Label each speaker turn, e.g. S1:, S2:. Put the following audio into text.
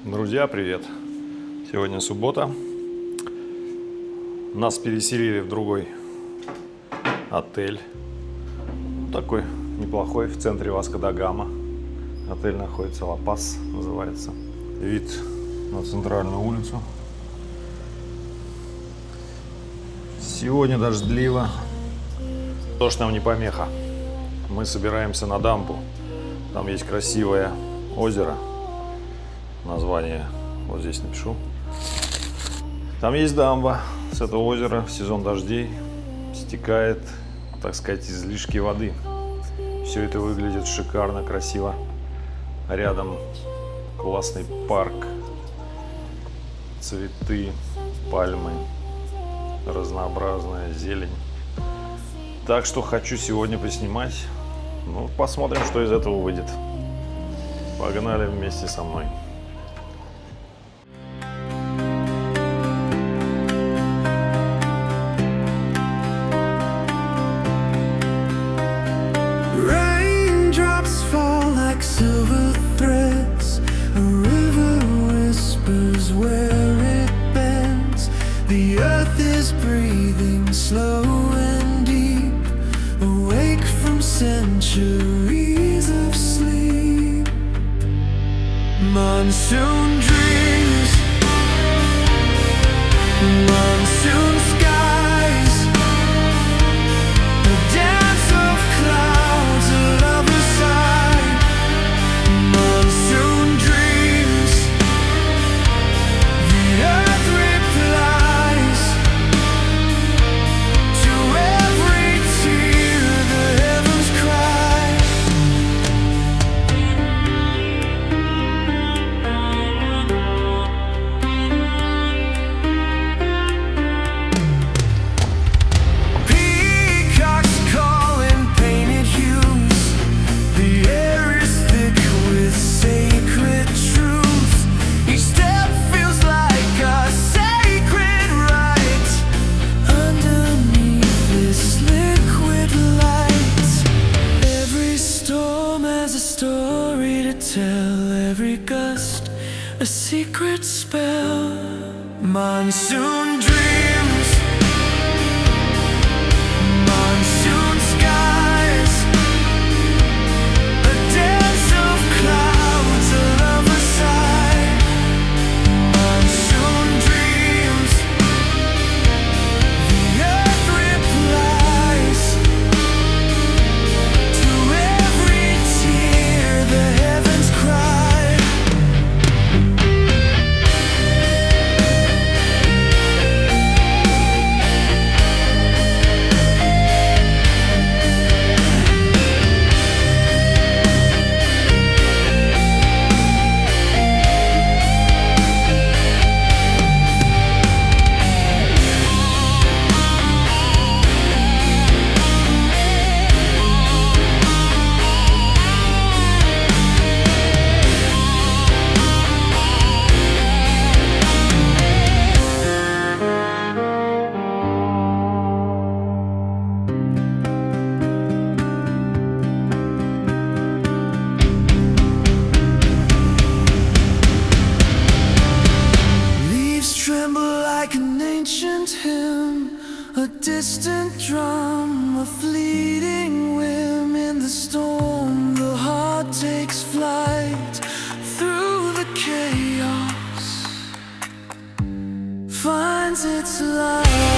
S1: Друзья, привет! Сегодня суббота. Нас переселили в другой отель. Такой неплохой, в центре Васко-да-Гама. Отель находится, Ла-Пас называется. Вид на центральную улицу. Сегодня дождливо. Дождь нам не помеха. Мы собираемся на Дамбу. Там есть красивое озеро. Название вот здесь напишу. Там есть дамба. С этого озера в сезон дождей стекает, так сказать, излишки воды. Все это выглядит шикарно, красиво. Рядом классный парк, цветы, пальмы, разнообразная зелень. Так что хочу сегодня поснимать. Ну, посмотрим, что из этого выйдет. Погнали вместе со мной.
S2: Silver threads, a river whispers where it bends. The earth is breathing slow and deep, awake from centuries of sleep. Monsoon dreams, monsoon skies, a dance of clouds, a lover's sigh. Monsoon dreams, the earth replies to every tear the heavens cry. Peacocks call in painted hues, the air is thick with sacred truths. Each step feels like a sacred rite underneath this liquid light. Every storm has a story to tell, every gust a secret spell. Monsoon dreams, monsoon skies, a dance of clouds, a lover's sigh. Monsoon dreams, the earth replies to every tear the heavens cry. Leaves tremble like an ancient hymn, a distant drum, a fleeting whim. In the storm, the heart takes flight through the chaos, finds its light.